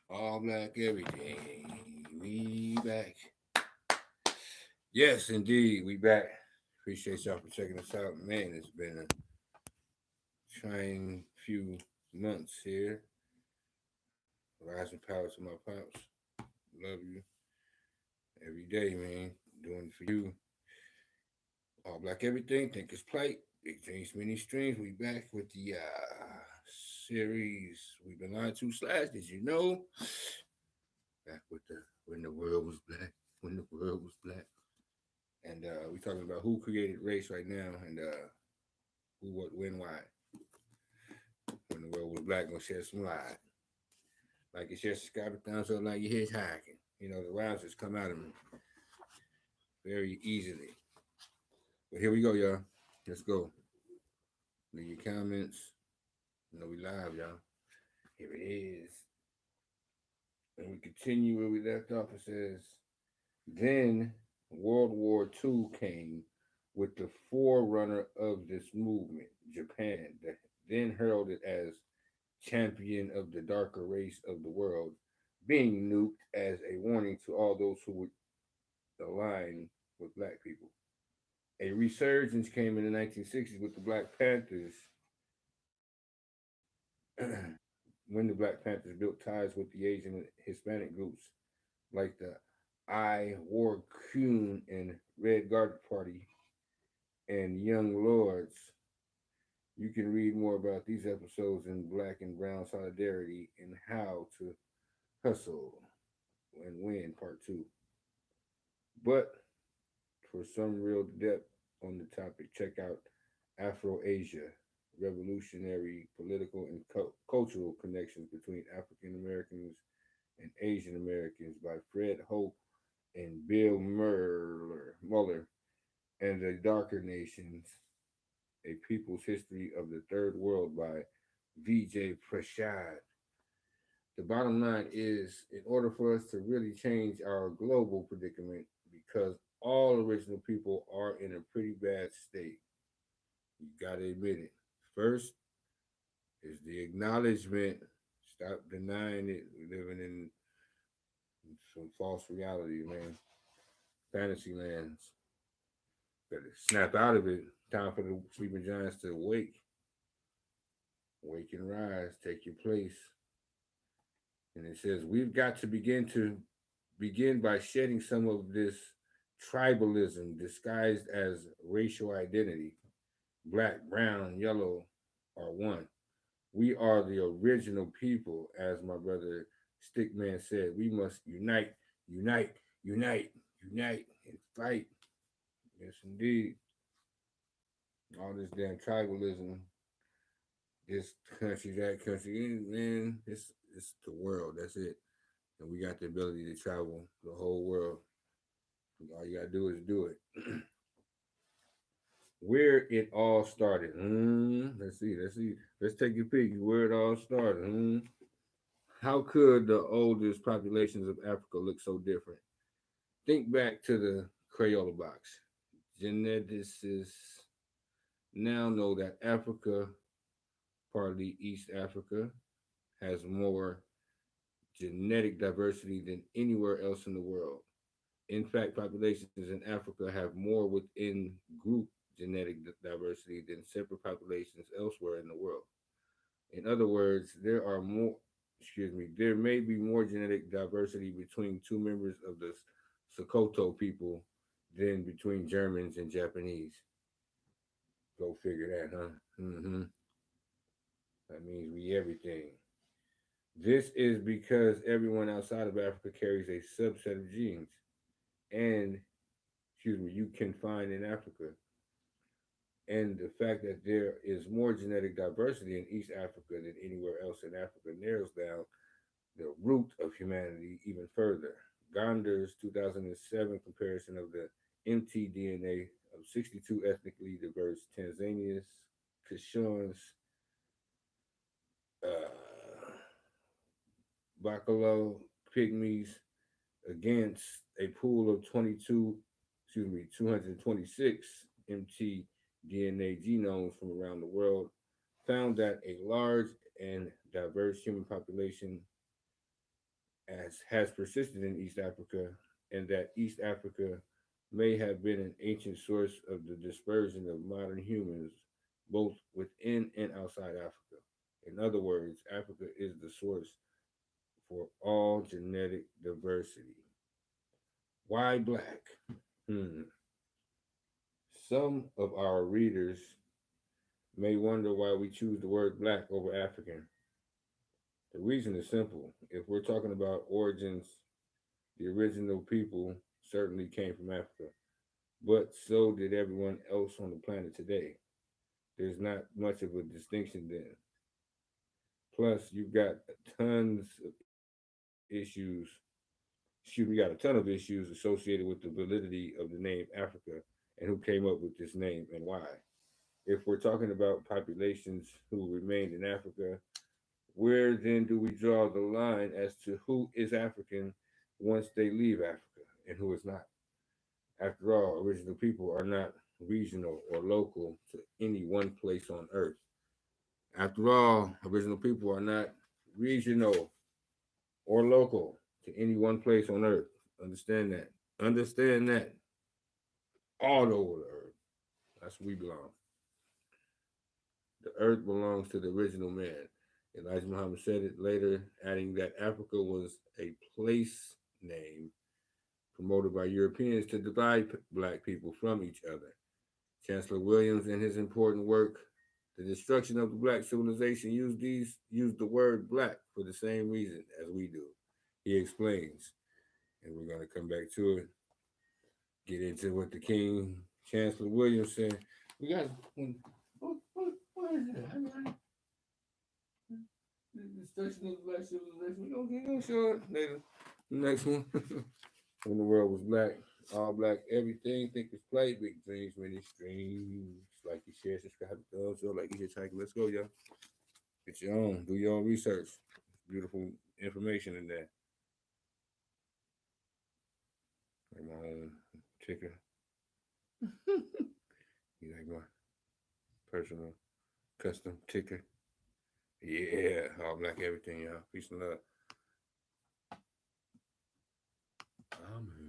All black everything. We back. Yes, indeed, we back. Appreciate y'all for checking us out. Man, it's been a trying few months here. Rising power to my pops. Love you every day, man. Doing it for you. All black everything. Think it's plate. Big dreams, many streams. We back with the series we've been lied to slash. Did you know? Back with the when the world was black. When the world was black. And we talking about who created race right now and who, what, when, why. When the world was black, gonna shed some light. Like it's just subscribe to thumbs up like you're hitchhiking. You know, the rhymes just come out of me very easily. But here we go, y'all. Let's go. Leave your comments. You know we live, y'all. Here it is. And we continue where we left off. It says, then World War II came with the forerunner of this movement, Japan, that then heralded as champion of the darker race of the world, being nuked as a warning to all those who would align with black people. A resurgence came in the 1960s with the Black Panthers when the Black Panthers built ties with the Asian and Hispanic groups like the I War Kuhn and Red Guard Party and Young Lords. You can read more about these episodes in Black and Brown Solidarity and How to Hustle and Win Part 2. But for some real depth on the topic, check out Afro Asia Revolutionary Political and Cultural Connections Between African Americans and Asian Americans by Fred Hope and Bill Muller, and The Darker Nations, A People's History of the Third World by V.J. Prashad. The bottom line is, in order for us to really change our global predicament, because all original people are in a pretty bad state, you gotta admit it. First is the acknowledgement. Stop denying it. We're living in some false reality, man. Fantasy lands. Better snap out of it. Time for the sleeping giants to wake. Wake and rise. Take your place. And it says we've got to begin by shedding some of this tribalism disguised as racial identity. Black, brown, yellow are one. We are the original people, as my brother Stickman said. We must unite, unite, unite, unite, and fight. Yes, indeed. All this damn tribalism, this country, that country, man, it's the world. That's it. And we got the ability to travel the whole world. All you gotta do is do it. Where it all started. Let's see. Let's take a peek. Where it all started. How could the oldest populations of Africa look so different? Think back to the Crayola box. Geneticists now know that Africa, partly East Africa, has more genetic diversity than anywhere else in the world. In fact, populations in Africa have more within group genetic diversity than separate populations elsewhere in the world. In other words, there may be more genetic diversity between two members of the Sokoto people than between Germans and Japanese. Go figure that, huh? That means we everything. This is because everyone outside of Africa carries a subset of genes and you can find in Africa. And the fact that there is more genetic diversity in East Africa than anywhere else in Africa narrows down the root of humanity even further. Gander's 2007 comparison of the mtDNA of 62 ethnically diverse Tanzanians, Kishons, uh, Bakalo, Pygmies against a pool of 226 mtDNA genomes from around the world found that a large and diverse human population has persisted in East Africa, and that East Africa may have been an ancient source of the dispersion of modern humans, both within and outside Africa. In other words, Africa is the source for all genetic diversity. Why black? Hmm. Some of our readers may wonder why we choose the word black over African. The reason is simple. If we're talking about origins, the original people certainly came from Africa, but so did everyone else on the planet today. There's not much of a distinction then. Plus, you've got tons of got a ton of issues associated with the validity of the name Africa and who came up with this name and why. If we're talking about populations who remained in Africa, where then do we draw the line as to who is African once they leave Africa and who is not? After all, original people are not regional or local to any one place on earth. After all, original people are not regional or local to any one place on earth. Understand that. Understand that. All over the earth. That's where we belong. The earth belongs to the original man. Elijah Muhammad said it later, adding that Africa was a place name promoted by Europeans to divide black people from each other. Chancellor Williams, in his important work, The Destruction of the Black Civilization, used the word black for the same reason as we do. He explains, and we're going to come back to it, get into what the King, Chancellor Williams said. We got, what is that? The Destruction of the Black Civilization. We're going to show it later. The next one. When the world was black, all black, everything. Think it's play, big dreams, many streams. Like you share, subscribe, thumbs up, like you just like. Let's go, y'all. Get your own. Do your own research. Beautiful information in there. Like my own ticker. You like my personal custom ticker? Yeah, all black, everything, y'all. Peace and love. Amen.